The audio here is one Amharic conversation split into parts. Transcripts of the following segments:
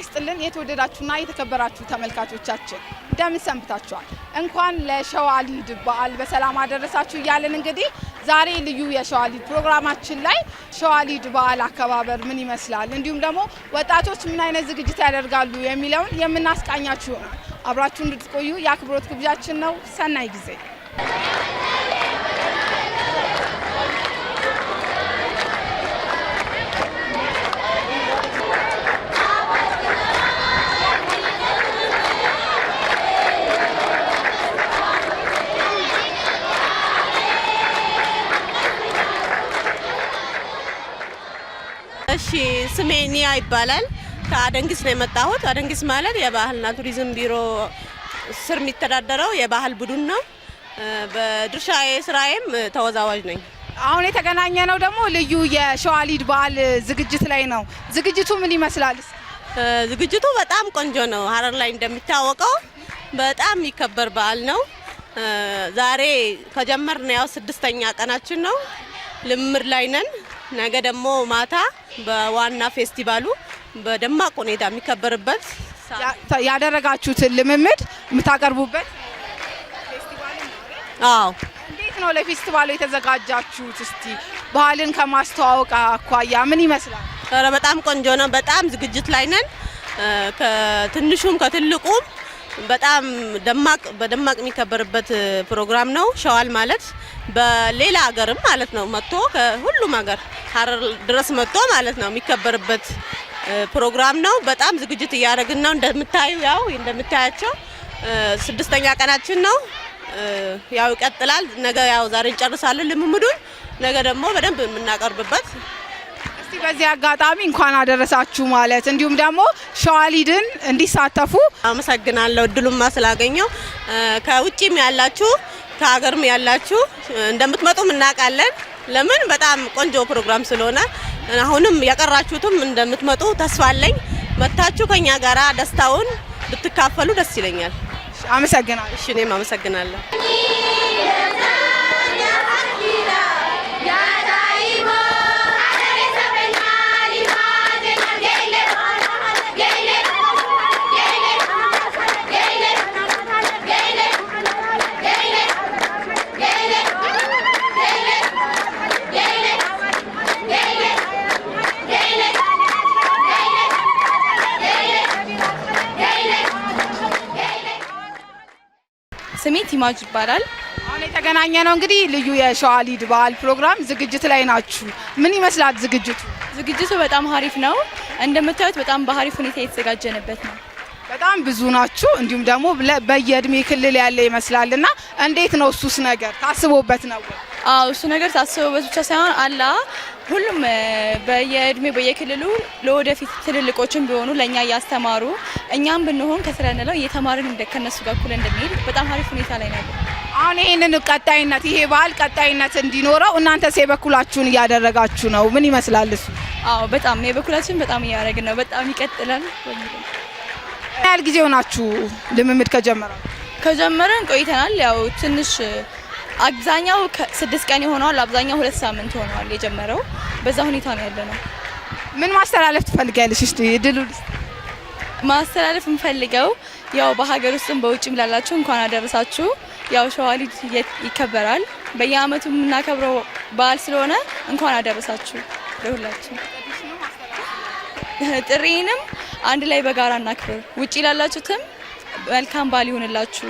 ይስጥልን የተወደዳችሁና የተከበራችሁ ተመልካቾቻችን እንደምን ሰንብታችኋል? እንኳን ለሸዋሊድ በዓል በሰላም አደረሳችሁ እያልን እንግዲህ ዛሬ ልዩ የሸዋሊድ ፕሮግራማችን ላይ ሸዋሊድ በዓል አከባበር ምን ይመስላል እንዲሁም ደግሞ ወጣቶች ምን አይነት ዝግጅት ያደርጋሉ የሚለውን የምናስቃኛችሁ ነው። አብራችሁ እንድትቆዩ የአክብሮት ግብዣችን ነው። ሰናይ ጊዜ። እሺ ስሜ ኒያ ይባላል። ከአደንግስ ነው የመጣሁት። አደንግስ ማለት የባህልና ቱሪዝም ቢሮ ስር የሚተዳደረው የባህል ቡድን ነው። በድርሻዬ ስራዬም ተወዛዋዥ ነኝ። አሁን የተገናኘ ነው ደግሞ ልዩ የሸዋሊድ በዓል ዝግጅት ላይ ነው። ዝግጅቱ ምን ይመስላል? ዝግጅቱ በጣም ቆንጆ ነው። ሀረር ላይ እንደሚታወቀው በጣም የሚከበር በዓል ነው። ዛሬ ከጀመርን ያው 6ኛ ቀናችን ነው። ልምምድ ላይ ነን። ነገ ደግሞ ማታ በዋና ፌስቲቫሉ በደማቅ ሁኔታ የሚከበርበት ያደረጋችሁትን ልምምድ የምታቀርቡበት ፌስቲቫል ነው። አዎ። እንዴት ነው ለፌስቲቫሉ የተዘጋጃችሁት? እስቲ ባህልን ከማስተዋወቅ አኳያ ምን ይመስላል? ኧረ በጣም ቆንጆ ነው። በጣም ዝግጅት ላይ ነን። ከትንሹም ከትልቁም በጣም በደማቅ የሚከበርበት ፕሮግራም ነው። ሸዋል ማለት በሌላ ሀገርም ማለት ነው መጥቶ ከሁሉም ሀገር ሀረር ድረስ መጥቶ ማለት ነው የሚከበርበት ፕሮግራም ነው። በጣም ዝግጅት እያደረግን ነው። እንደምታያቸው 6ኛ ቀናችን ነው። ያው ይቀጥላል። ነገ ያው ዛሬ እንጨርሳለን ልምምዱን። ነገ ደግሞ በደንብ የምናቀርብበት። እስቲ በዚህ አጋጣሚ እንኳን አደረሳችሁ ማለት እንዲሁም ደግሞ ሸዋሊድን እንዲሳተፉ አመሰግናለሁ እድሉማ ስላገኘው። ከውጪም ያላችሁ ከሀገርም ያላችሁ እንደምትመጡም እናውቃለን። ለምን በጣም ቆንጆ ፕሮግራም ስለሆነ አሁንም ያቀራችሁትም እንደምትመጡ ተስፋ አለኝ። መታችሁ ከኛ ጋራ ደስታውን ብትካፈሉ ደስ ይለኛል። አመሰግናለሁ። እሺ እኔም አመሰግናለሁ። ስሜ ቲማጅ ይባላል። አሁን የተገናኘ ነው እንግዲህ ልዩ የሸዋሊድ በዓል ፕሮግራም ዝግጅት ላይ ናችሁ። ምን ይመስላል ዝግጅቱ? ዝግጅቱ በጣም አሪፍ ነው። እንደምታዩት በጣም በአሪፍ ሁኔታ የተዘጋጀንበት ነው። በጣም ብዙ ናችሁ እንዲሁም ደግሞ በየእድሜ ክልል ያለ ይመስላልና እንዴት ነው እሱስ ነገር ታስቦበት ነው? አዎ እሱ ነገር ታስቦበት ብቻ ሳይሆን አላ ሁሉም በየእድሜ በየክልሉ ለወደፊት ትልልቆችም ቢሆኑ ለኛ ያስተማሩ እኛም ብንሆን ከስራነለው እየተማርን እንደከነሱ ጋር እኩል እንደሚሄድ በጣም አሪፍ ሁኔታ ላይ ነው። አሁን ይሄንን ቀጣይነት ይሄ በዓል ቀጣይነት እንዲኖረው እናንተስ የበኩላችሁን እያደረጋችሁ ነው? ምን ይመስላል እሱ? አዎ በጣም የበኩላችን በጣም እያደረግን ነው። በጣም ይቀጥላል። ምን ያህል ጊዜ ሆናችሁ ልምምድ ከጀመረን ቆይተናል። ያው ትንሽ አብዛኛው 6 ቀን ይሆናል። አብዛኛው 2 ሳምንት ሆኗል የጀመረው። በዛ ሁኔታ ነው ያለነው። ምን ማስተላለፍ ትፈልጋለሽ? እስቲ ድሉል ማስተላለፍ እንፈልገው ያው በሀገር ውስጥም በውጭም ላላችሁ እንኳን አደረሳችሁ። ያው ሸዋሊድ ይከበራል። በየአመቱ የምናከብረው በዓል ስለሆነ እንኳን አደረሳችሁ ለሁላችሁ። ጥሪንም አንድ ላይ በጋራ እናክብር። ውጪ ላላችሁትም መልካም በዓል ይሁንላችሁ።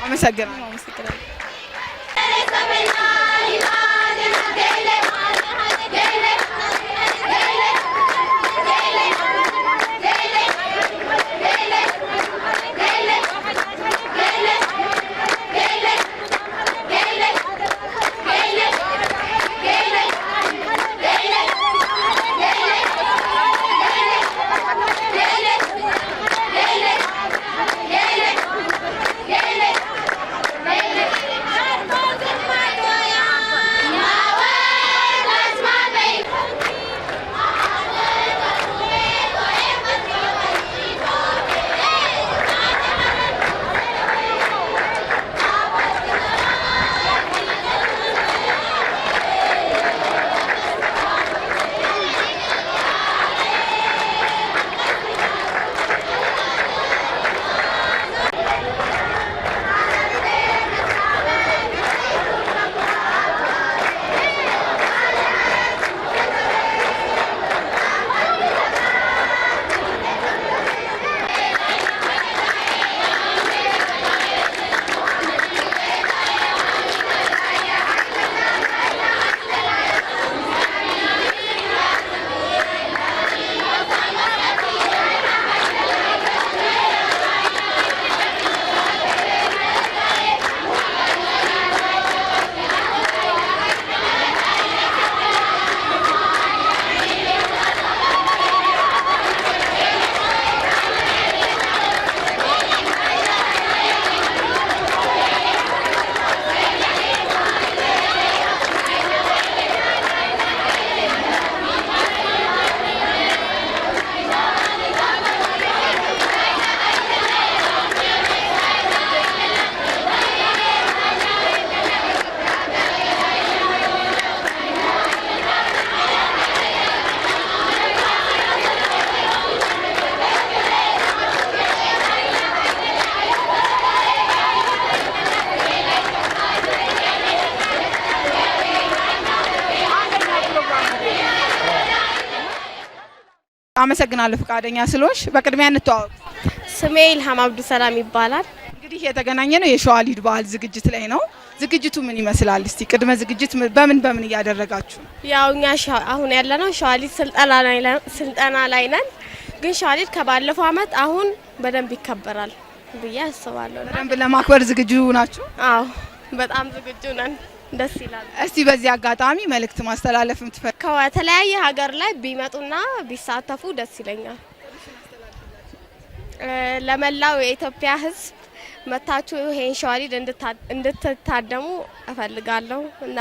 አመሰግናለሁ። አመሰግናለሁ ፈቃደኛ ስለሆንሽ። በቅድሚያ እንተዋወቅ። ስሜ ኢልሃም አብዱ ሰላም ይባላል። እንግዲህ የተገናኘ ነው የሸዋሊድ ባህል ዝግጅት ላይ ነው። ዝግጅቱ ምን ይመስላል? እስቲ ቅድመ ዝግጅት በምን እያደረጋችሁ? ያው እኛ አሁን ያለነው ሸዋሊድ ስልጠና ላይ ነን። ግን ሸዋሊድ ከባለፈው አመት አሁን በደንብ ይከበራል ብዬ አስባለሁ። በደንብ ለማክበር ዝግጁ ናችሁ? አዎ በጣም ዝግጁ ነን። ደስ ይላል። እስቲ በዚህ አጋጣሚ መልእክት ማስተላለፍ የምትፈልጉ ከተለያየ ሀገር ላይ ቢመጡና ቢሳተፉ ደስ ይለኛል። ለመላው የኢትዮጵያ ሕዝብ መታችሁ ይሄን ሸዋሊድ እንድትታደሙ እፈልጋለሁ እና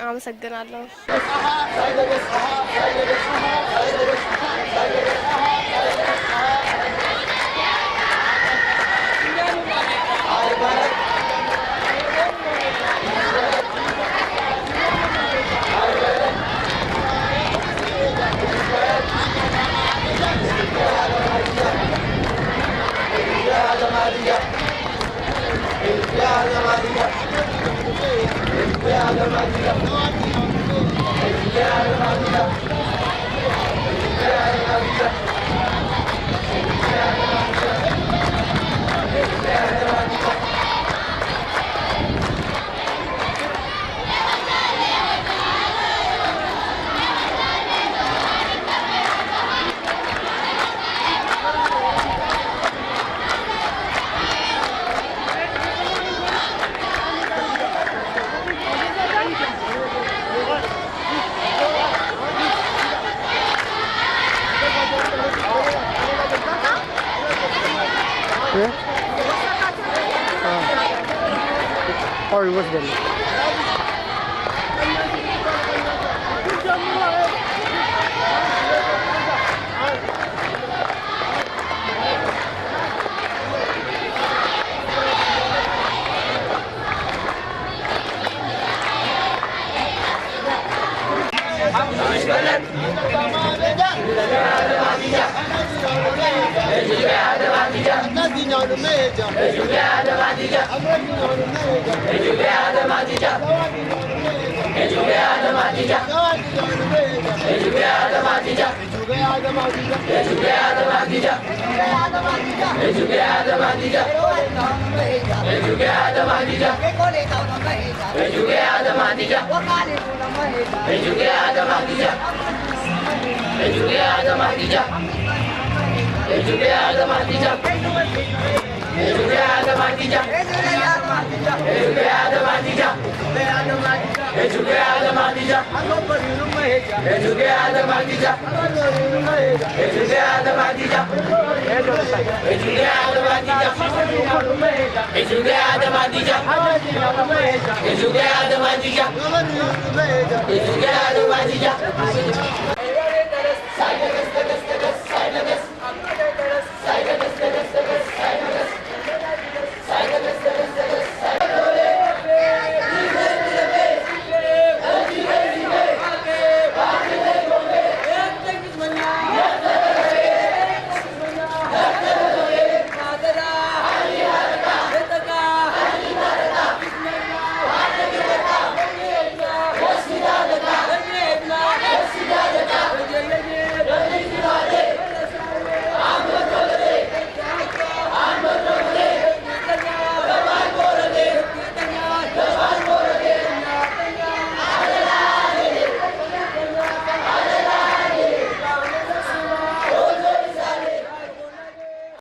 አመሰግናለሁ።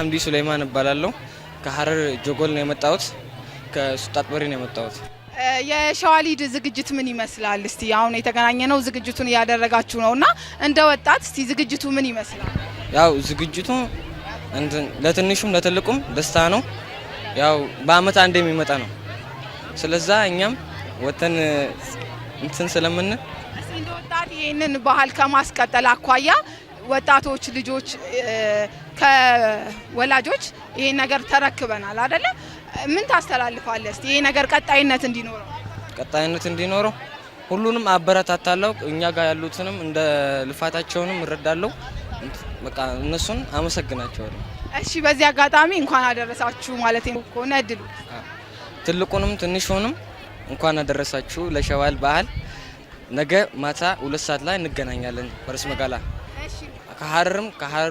አምዲ ሱሌማን እባላለሁ። ከሐረር ጆጎል ነው የመጣሁት። ከሱጣት በሪ ነው የመጣሁት። የሸዋሊድ ዝግጅት ምን ይመስላል? እስቲ አሁን የተገናኘ ነው ዝግጅቱን እያደረጋችሁ ነውና እንደ ወጣት እስቲ ዝግጅቱ ምን ይመስላል? ያው ዝግጅቱ ለትንሹም ለትልቁም ደስታ ነው። ያው በአመት አንዴ የሚመጣ ነው። ስለዛ እኛም ወተን ስለምን እስቲ እንደ ወጣት ይሄንን ባህል ከማስቀጠል አኳያ ወጣቶች ልጆች ከወላጆች ይሄን ነገር ተረክበናል አይደለ? ምን ታስተላልፋለህ? እስቲ ይሄ ነገር ቀጣይነት እንዲኖረው ሁሉንም አበረታታለሁ። እኛ ጋር ያሉትንም እንደ ልፋታቸውንም እረዳለሁ። በቃ እነሱን አመሰግናቸዋለሁ። እሺ በዚህ አጋጣሚ እንኳን አደረሳችሁ ማለት ነው እድሉ ትልቁንም ትንሹንም እንኳን አደረሳችሁ ለሸዋል ባህል። ነገ ማታ 2 ሰዓት ላይ እንገናኛለን ፈረስ መጋላ ከሐረር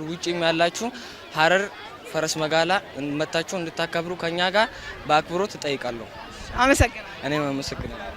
ውጪም ያላችሁ ሐረር ፈረስ መጋላ መታችሁ እንድታከብሩ ከኛ ጋር በአክብሮት እጠይቃለሁ። አመሰግናለሁ። እኔም አመሰግናለሁ።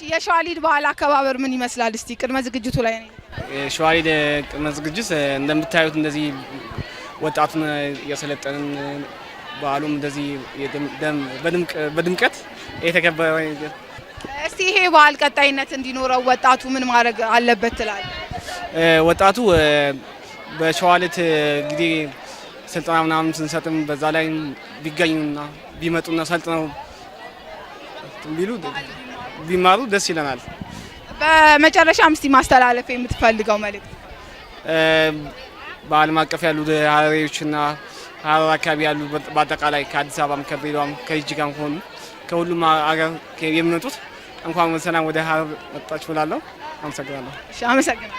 የሸዋሊድ በዓል አከባበር ምን ይመስላል? እስቲ ቅድመ ዝግጅቱ ላይ ነው። የሸዋሊድ ቅድመ ዝግጅት እንደምታዩት እንደዚህ ወጣቱን እያሰለጠንን በዓሉም እንደዚህ በድምቀት የተከበረ። እስቲ ይሄ በዓል ቀጣይነት እንዲኖረው ወጣቱ ምን ማድረግ አለበት ትላለህ? ወጣቱ በሸዋሊድ ጊዜ ስልጠና ምናምን ስንሰጥም በዛ ላይ ቢገኙና ቢመጡና ሰልጥነው ቢማሩ ደስ ይለናል። በመጨረሻም እስቲ ማስተላለፍ የምትፈልገው መልእክት? በዓለም አቀፍ ያሉ ሀረሪዎችና ሀረር አካባቢ ያሉ በአጠቃላይ ከአዲስ አበባም ከድሬዳዋም ከጅጅጋም ሆኑ ከሁሉም አገር የሚመጡት እንኳን በሰላም ወደ ሀረር መጣችሁ እላለሁ። አመሰግናለሁ። እሺ፣ አመሰግናለሁ።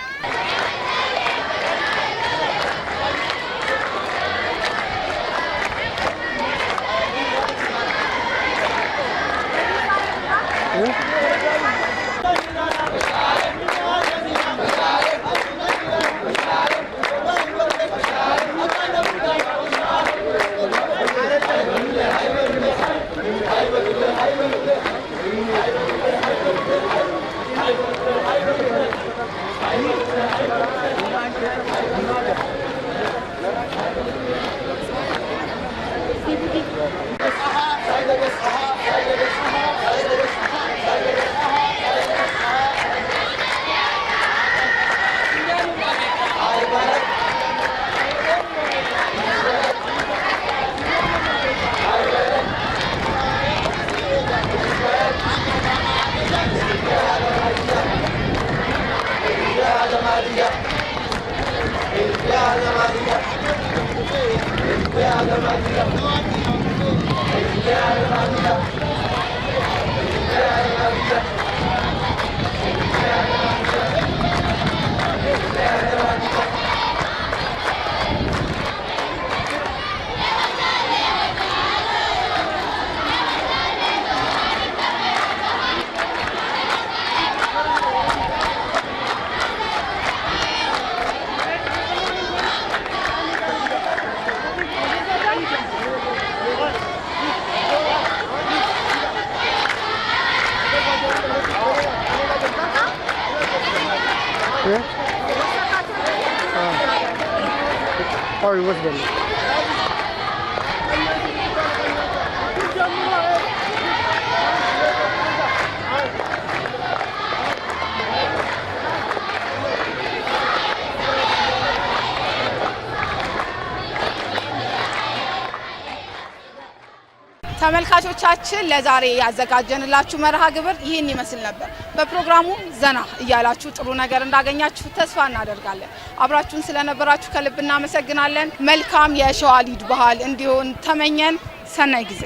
ተመልካቾቻችን ለዛሬ ያዘጋጀንላችሁ መርሃ ግብር ይህን ይመስል ነበር። በፕሮግራሙ ዘና እያላችሁ ጥሩ ነገር እንዳገኛችሁ ተስፋ እናደርጋለን። አብራችሁን ስለነበራችሁ ከልብ እናመሰግናለን። መልካም የሸዋሊድ በዓል እንዲሆን ተመኘን። ሰናይ ጊዜ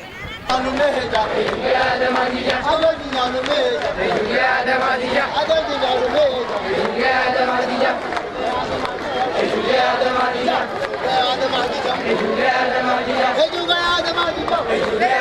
Hey,